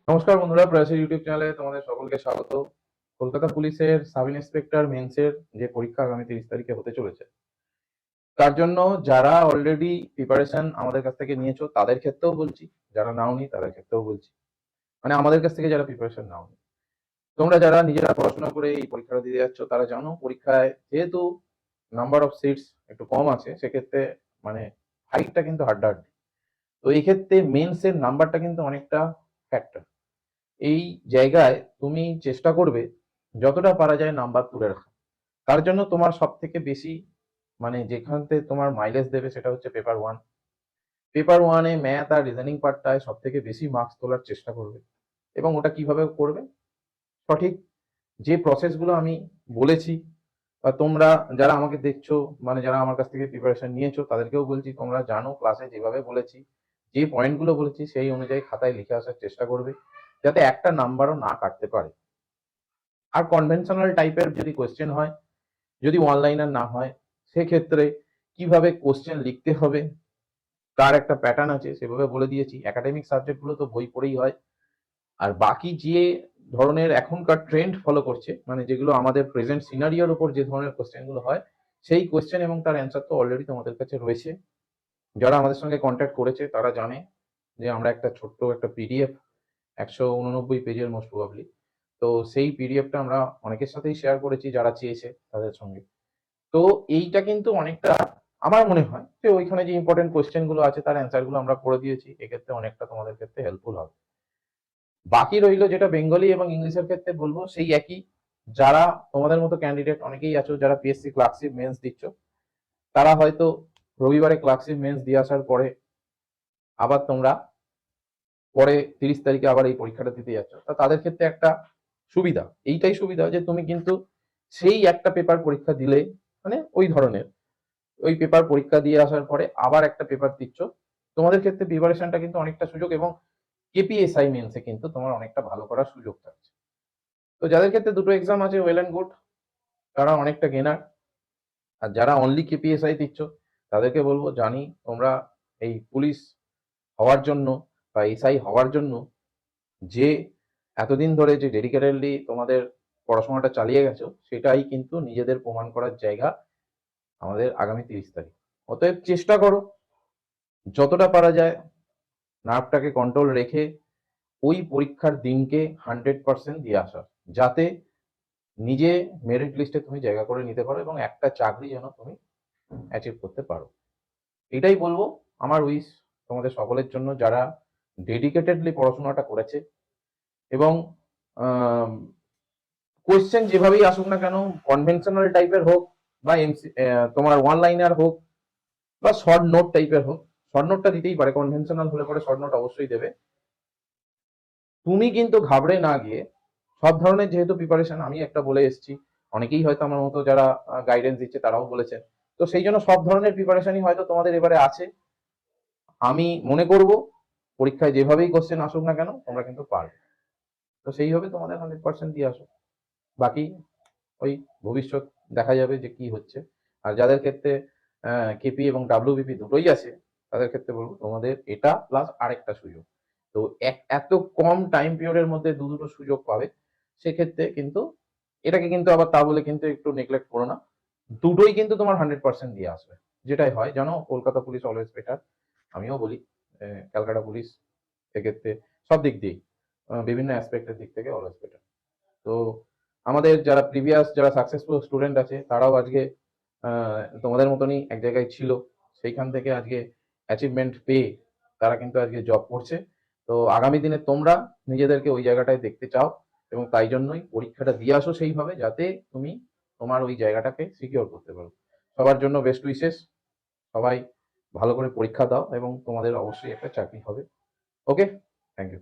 নমস্কার বন্ধুরা, প্রয়াসের ইউটিউব চ্যানেলে তোমাদের সকলকে স্বাগত। কলকাতা পুলিশের সাব ইন্সপেক্টর মেন্সের যে পরীক্ষা আগামী 30 তারিখে হতে চলেছে, তার জন্য যারা অলরেডি প্রিপারেশন আমাদের কাছ থেকে নিয়েছো তাদের ক্ষেত্রেও বলছি, যারা নাওনি তাদের ক্ষেত্রেও বলছি, মানে আমাদের কাছ থেকে যারা প্রিপারেশন নাওনি, তোমরা যারা নিজেরা পড়াশোনা করে এই পরীক্ষাটা দিতে যাচ্ছ তারা জানো পরীক্ষায় যেহেতু নাম্বার অফ সিটস একটু কম আছে, সেক্ষেত্রে মানে ফাইটটা কিন্তু হাড্ডাহাড্ডি। তো এই ক্ষেত্রে মেন্সের নাম্বারটা কিন্তু অনেকটা ফ্যাক্টর। এই জায়গায় তুমি চেষ্টা করবে যতটা পারা যায় নাম্বার তুলে রাখা। তার জন্য তোমার সব থেকে বেশি মানে যেখান থেকে তোমার মাইলেজ দেবে সেটা হচ্ছে পেপার ওয়ান। পেপার ওয়ানে ম্যাথ আর রিজনিং পার্টটায় সব থেকে বেশি মার্কস তোলার চেষ্টা করবে। এবং ওটা কিভাবে করবে, সঠিক যে প্রসেসগুলো আমি বলেছি, বা তোমরা যারা আমাকে দেখছো, মানে যারা আমার কাছ থেকে প্রিপারেশন নিয়েছো তাদেরকেও বলছি, তোমরা জানো ক্লাসে যেভাবে বলেছি, যে পয়েন্টগুলো বলেছি সেই অনুযায়ী খাতায় লিখে আসার চেষ্টা করবে, যাতে একটা নাম্বারও না কাটতে পারে। আর কনভেনশনাল টাইপের যদি কোয়েশ্চেন হয়, যদি ওয়ান লাইনার না হয়, সেক্ষেত্রে কিভাবে কোশ্চেন লিখতে হবে তার একটা প্যাটার্ন আছে, সেভাবে বলে দিয়েছি। একাডেমিক সাবজেক্টগুলো তো বই পড়েই হয়। আর বাকি যে ধরনের এখনকার ট্রেন্ড ফলো করছে, মানে যেগুলো আমাদের প্রেজেন্ট সিনারিওর উপর যে ধরনের কোশ্চেনগুলো হয়, সেই কোশ্চেন এবং তার অ্যান্সার তো অলরেডি তোমাদের কাছে রয়েছে। যারা আমাদের সঙ্গে কন্ট্যাক্ট করেছে তারা জানে যে আমরা একটা ছোট্ট একটা পিডিএফ, 189 পেজের মোস্ট প্রবাবলি, তো সেই পিডিএফটা আমরা অনেকের সাথেই শেয়ার করেছি যারা চেয়েছে তাদের সঙ্গে। তো এইটা কিন্তু অনেকটা আমার মনে হয় যে ওইখানে যে ইম্পর্টেন্ট কোয়েশ্চেন গুলো আছে তার অ্যান্সার গুলো আমরা করে দিয়েছি, এক্ষেত্রে অনেকটা তোমাদের ক্ষেত্রে হেল্পফুল হবে। বাকি রইলো যেটা বেঙ্গলি এবং ইংলিশের ক্ষেত্রে বলবো সেই একই। যারা তোমাদের মতো ক্যান্ডিডেট অনেকেই আছো যারা পিএসসি ক্লার্কশিপ মেন্স দিচ্ছ, তারা হয়তো রবিবারে ক্লার্কশিপ মেন্স দিয়ে আসার পরে আবার তোমরা পরে 30 তারিখে আবার এই পরীক্ষাটা দিতে যাচ্ছ, তা তাদের ক্ষেত্রে একটা সুবিধা, এইটাই সুবিধা যে তুমি কিন্তু সেই একটা পেপার পরীক্ষা দিলে, মানে ওই ধরনের ওই পেপার পরীক্ষা দিয়ে আসার পরে আবার একটা পেপার দিচ্ছ, তোমাদের ক্ষেত্রে প্রিপারেশনটা কিন্তু অনেকটা সুযোগ, এবং কেপিএসআই মেন্সে কিন্তু তোমার অনেকটা ভালো করার সুযোগ থাকছে। তো যাদের ক্ষেত্রে দুটো এক্সাম আছে, ওয়েল অ্যান্ড গুড, তারা অনেকটা গেনার। আর যারা অনলি কেপিএসআই দিচ্ছ তাদেরকে বলবো, জানি তোমরা এই পুলিশ হওয়ার জন্য বা এসআই হওয়ার জন্য যে এতদিন ধরে যে ডেডিকেটেডলি তোমাদের পড়াশোনাটা চালিয়ে গেছো, সেটাই কিন্তু নিজেদের প্রমাণ করার জায়গা আমাদের আগামী 30 তারিখ। অতএব চেষ্টা করো যতটা পারা যায় নার্ভটাকে কন্ট্রোল রেখে ওই পরীক্ষার দিনকে 100% দিয়ে আসার, যাতে নিজে মেরিট লিস্টে তুমি জায়গা করে নিতে পারো এবং একটা চাকরি যেন তুমি অ্যাচিভ করতে পারো। এটাই বলবো আমার উইশ তোমাদের সকলের জন্য, যারা ডেডিকেটেডলি পড়াশোনাটা করেছে। এবং কোয়েশ্চেন যেভাবেই আসুক না কেন, কনভেনশনাল টাইপের হোক বা তোমার ওয়ান লাইনার হোক বা শর্ট নোট টাইপের হোক, শর্ট নোটটা দিতেই পারে, কনভেনশনাল হলে পরে শর্ট নোট অবশ্যই দেবে। তুমি কিন্তু ঘাবড়ে না গিয়ে সব ধরনের যেহেতু প্রিপারেশন আমি একটা বলে এসেছি, অনেকেই হয়তো আমার মতো যারা গাইডেন্স দিচ্ছে তারাও বলেছেন, তো সেই জন্য সব ধরনের প্রিপারেশনই হয়তো তোমাদের এবারে আছে। আমি মনে করব পরীক্ষায় যেভাবেই কোশ্চেন আসুক না কেন তোমরা কিন্তু পারবে। তো সেইভাবে তোমাদের 100% দিয়ে আসো। বাকি ওই ভবিষ্যৎ দেখা যাবে যে কি হচ্ছে। আর যাদের ক্ষেত্রে কেপি এবং ডাব্লিউবিপি দুটোই আছে, তাদের ক্ষেত্রে বলবো তোমাদের এটা প্লাস আরেকটা সুযোগ। তো এত কম টাইম পিরিয়ডের মধ্যে দুটো সুযোগ পাবে, সেক্ষেত্রে কিন্তু এটাকে কিন্তু আবার তা বলে কিন্তু একটু নেগলেক্ট করো না। দুটোই কিন্তু তোমার 100% দিয়ে আসবে। যেটাই হয় জানো, কলকাতা পুলিশ অলওয়েজ বেটার। আমিও বলি ক্যালকাটা পুলিশ এক্ষেত্রে সব দিক দিয়েই, বিভিন্ন অ্যাসপেক্টের দিক থেকে অলওয়েজ বেটার। তো আমাদের যারা প্রিভিয়াস যারা সাকসেসফুল স্টুডেন্ট আছে তারাও আজকে তোমাদের মতনই এক জায়গায় ছিল, সেইখান থেকে আজকে অ্যাচিভমেন্ট পেয়ে তারা কিন্তু আজকে জব করছে। তো আগামী দিনে তোমরা নিজেদেরকে ওই জায়গাটায় দেখতে চাও, এবং তাই জন্যই পরীক্ষাটা দিয়ে আসো সেইভাবে যাতে তুমি তোমার ওই জায়গাটাকে সিকিওর করতে পারো। সবার জন্য বেস্ট উইশেস। সবাই ভালো করে পরীক্ষা দাও এবং তোমাদের অবশ্যই একটা চাকরি হবে। ওকে, থ্যাংক ইউ।